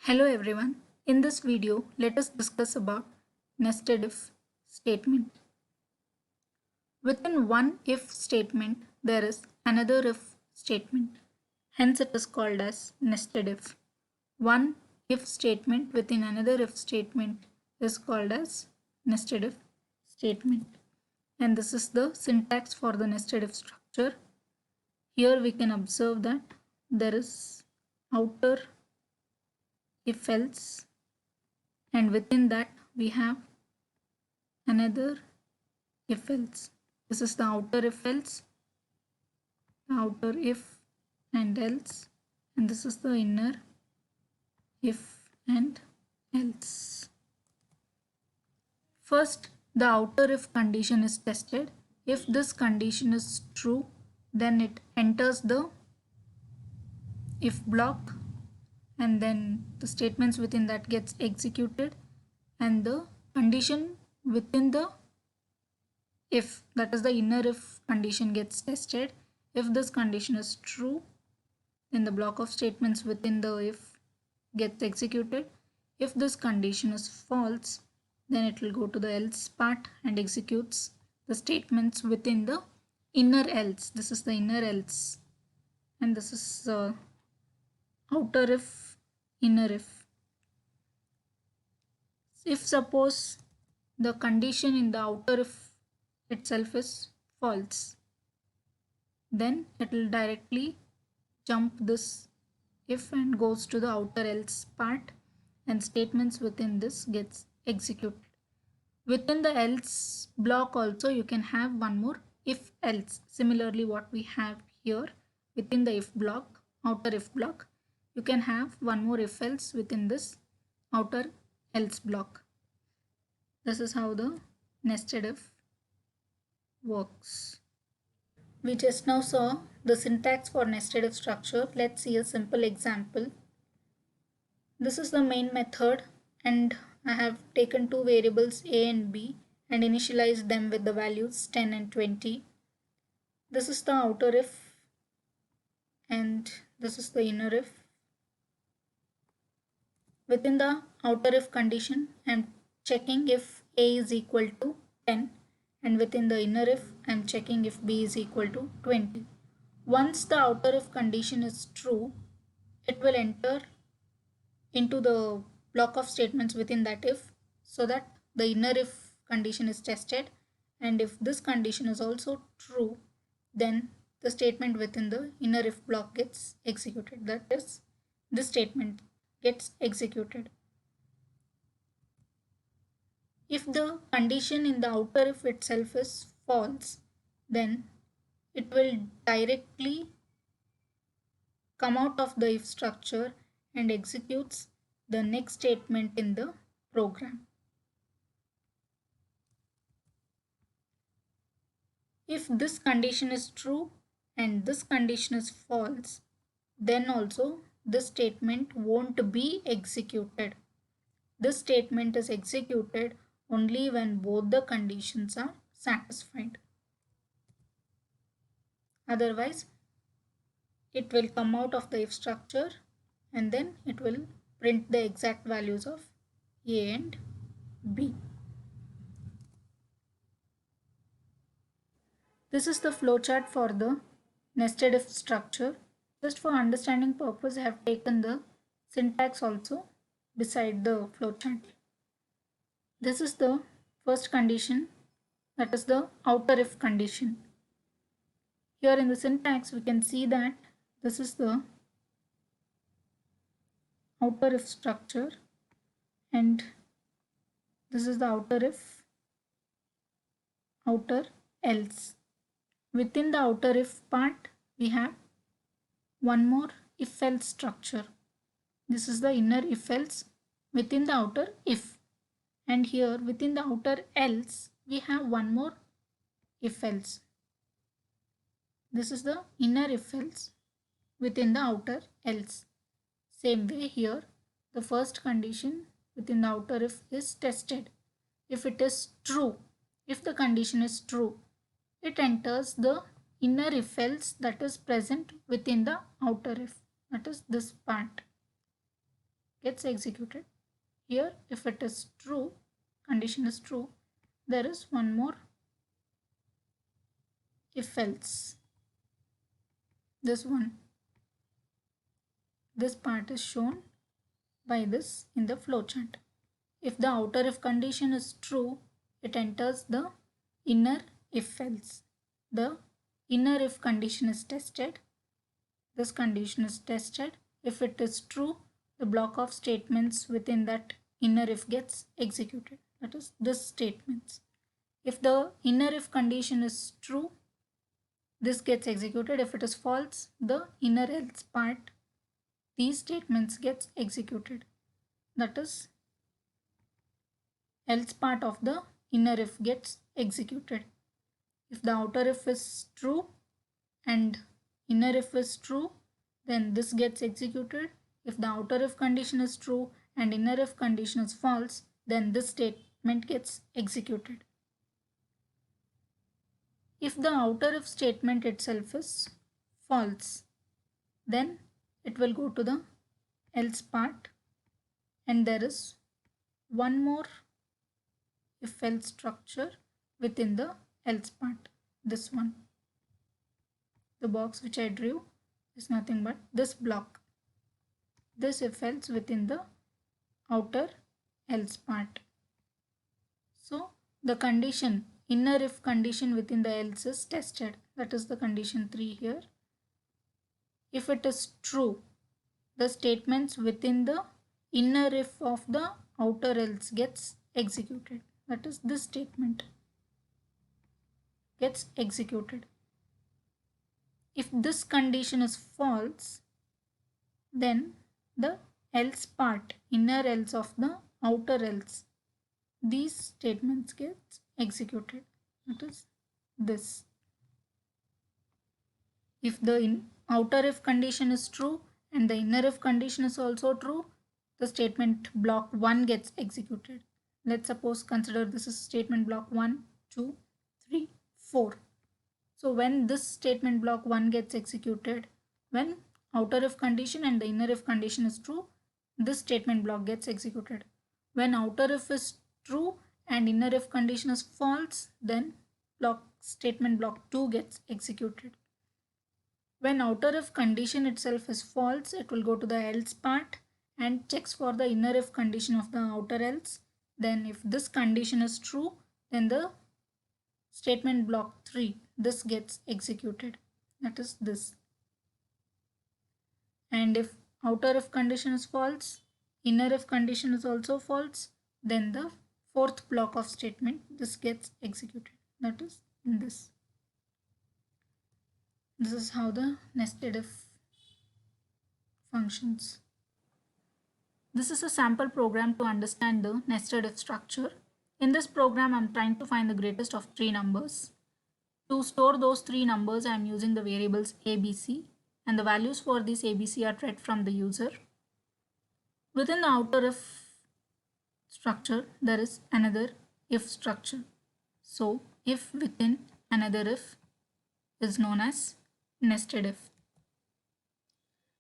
Hello everyone. In this video, let us discuss about nested if statement. Within one if statement, there is another if statement. Hence it is called as nested if. One if statement within another if statement is called as nested if statement. And this is the syntax for the nested if structure. Here we can observe that there is outer if else, and within that we have another if else. This is the outer if else, the outer if and else, and this is the inner if and else. First, the outer if condition is tested. If this condition is true, then it enters the if block, and then the statements within that gets executed, and the condition within the if, that is the inner if condition, gets tested. If this condition is true, then the block of statements within the if gets executed. If this condition is false, then it will go to the else part and executes the statements within the inner else. This is the inner else, and this is outer if, inner if. If suppose the condition in the outer if itself is false, then it will directly jump this if and goes to the outer else part, and statements within this gets executed. Within the else block also you can have one more if else. Similarly, what we have here within the if block, outer if block, you can have one more if else within this outer else block. This is how the nested if works. We just now saw the syntax for nested if structure. Let's see a simple example. This is the main method, and I have taken two variables a and b and initialized them with the values 10 and 20. This is the outer if and this is the inner if. Within the outer if condition, I am checking if a is equal to 10, and within the inner if I am checking if b is equal to 20. Once the outer if condition is true, it will enter into the block of statements within that if, so that the inner if condition is tested, and if this condition is also true, then the statement within the inner if block gets executed. That is, this statement gets executed. If the condition in the outer if itself is false, then it will directly come out of the if structure and executes the next statement in the program. If this condition is true and this condition is false, then also this statement won't be executed. This statement is executed only when both the conditions are satisfied. Otherwise, it will come out of the if structure and then it will print the exact values of a and b. This is the flowchart for the nested if structure. Just for understanding purpose, I have taken the syntax also beside the flowchart. This is the first condition, that is the outer if condition. Here in the syntax, we can see that this is the outer if structure and this is the outer if, outer else. Within the outer if part, we have one more if else structure. This is the inner if else within the outer if, and here within the outer else we have one more if else. This is the inner if else within the outer else. Same way here, the first condition within the outer if is tested. If it is true, if the condition is true, it enters the inner if else that is present within the outer if, that is this part. gets executed. Here, if it is true, condition is true, there is one more if else. This one, this part is shown by this in the flowchart. If the outer if condition is true, it enters the inner if else. The inner if condition is tested. This condition is tested. If it is true, the block of statements within that inner if gets executed. That is this statements. If the inner if condition is true, this gets executed. If it is false, the inner else part, these statements gets executed. That is else part of the inner if gets executed. If the outer if is true and inner if is true, then this gets executed. If the outer if condition is true and inner if condition is false, then this statement gets executed. If the outer if statement itself is false, then it will go to the else part, and there is one more if else structure within the else part. This one, the box which I drew, is nothing but this block. This if else within the outer else part. So the condition, inner if condition within the else is tested. That is the condition 3 here. If it is true, the statements within the inner if of the outer else gets executed. That is this statement gets executed. If this condition is false, then the else part, inner else of the outer else, these statements get executed. That is this. If the outer if condition is true and the inner if condition is also true, the statement block 1 gets executed. Let's suppose consider this is statement block 1, 2, 3, 4. So when this statement block 1 gets executed, when outer if condition and the inner if condition is true, this statement block gets executed. When outer if is true and inner if condition is false, then statement block 2 gets executed. When outer if condition itself is false, it will go to the else part and checks for the inner if condition of the outer else. Then if this condition is true, then the statement block 3, this gets executed. That is this. And if outer if condition is false, inner if condition is also false, then the fourth block of statement, this gets executed. That is this. This is how the nested if functions. This is a sample program to understand the nested if structure. In this program, I'm trying to find the greatest of 3 numbers. To store those 3 numbers, I'm using the variables ABC, and the values for this ABC are read from the user. Within the outer if structure, there is another if structure. So, if within another if is known as nested if.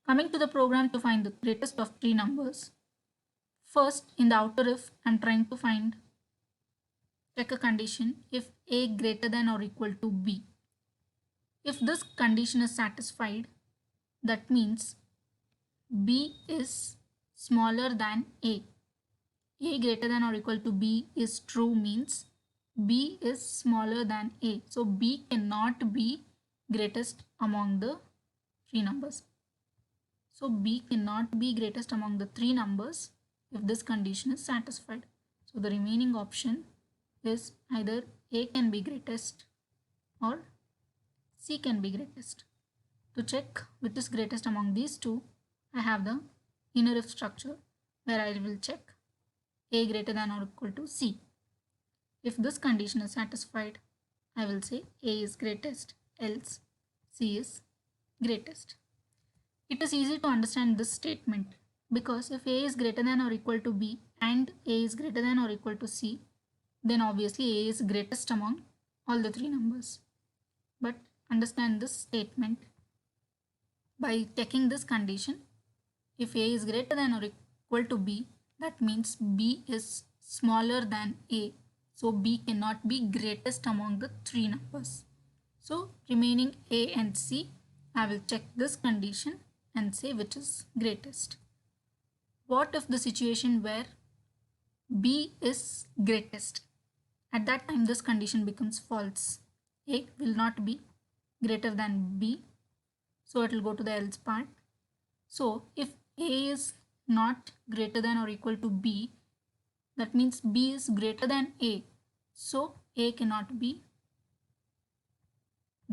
Coming to the program to find the greatest of 3 numbers. First, in the outer if, I'm trying to check a condition if A greater than or equal to B. If this condition is satisfied, that means B is smaller than A. A greater than or equal to B is true means B is smaller than A. So B cannot be greatest among the 3 numbers. So B cannot be greatest among the 3 numbers if this condition is satisfied. So the remaining option is either A can be greatest or C can be greatest. To check which is greatest among these two, I have the inner if structure where I will check A greater than or equal to C. If this condition is satisfied, I will say A is greatest, else C is greatest. It is easy to understand this statement because if A is greater than or equal to B and A is greater than or equal to C, then obviously A is greatest among all the 3 numbers. But understand this statement by checking this condition. If A is greater than or equal to B, that means B is smaller than A. So B cannot be greatest among the three numbers. So remaining A and C, I will check this condition and say which is greatest. What if the situation where B is greatest? At that time this condition becomes false. A will not be greater than B, so it will go to the else part. So if A is not greater than or equal to B, that means B is greater than A. So A cannot be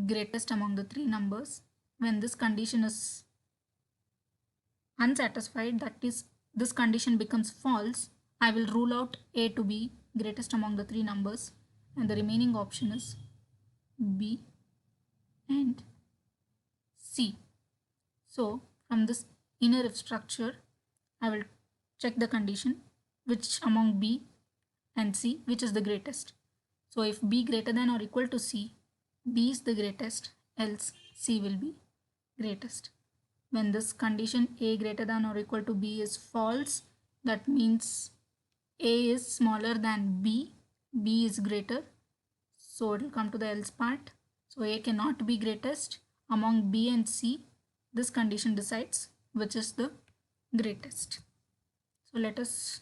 greatest among the three numbers. When this condition is unsatisfied, that is, this condition becomes false, I will rule out A to be greatest among the three numbers, and the remaining option is B and C. So from this inner if structure, I will check the condition which among B and C which is the greatest. So if B greater than or equal to C, B is the greatest, else C will be greatest. When this condition A greater than or equal to B is false, that means A is smaller than B, B is greater, so it will come to the else part. So A cannot be greatest. Among B and C, this condition decides which is the greatest. So let us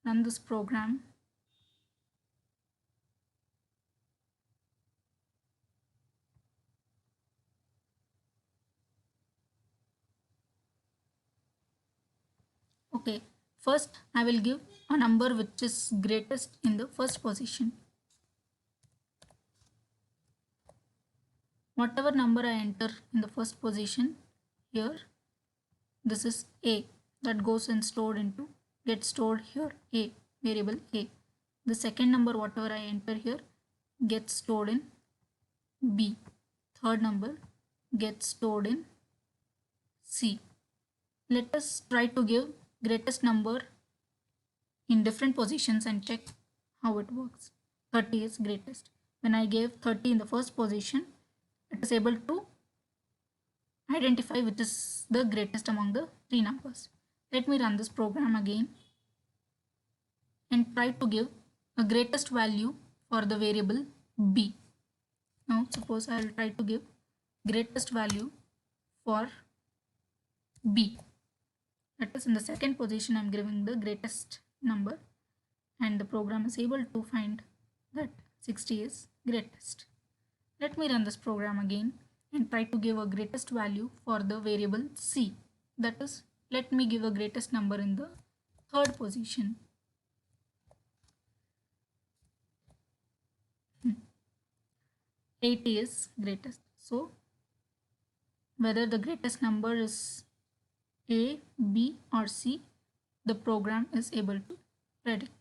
run this program. Okay, first I will give a number which is greatest in the first position. Whatever number I enter in the first position here, this is A, that goes and stored into, gets stored here, A, variable A. The second number whatever I enter here gets stored in B. Third number gets stored in C. Let us try to give greatest number in different positions and check how it works. 30 is greatest. When I gave 30 in the first position, it is able to identify which is the greatest among the three numbers. Let me run this program again and try to give a greatest value for the variable B. Now suppose I will try to give greatest value for B. That is, in the second position I am giving the greatest number, and the program is able to find that 60 is greatest. Let me run this program again and try to give a greatest value for the variable C. That is, let me give a greatest number in the third position. 80 is greatest. So whether the greatest number is A, B or C, the program is able to predict.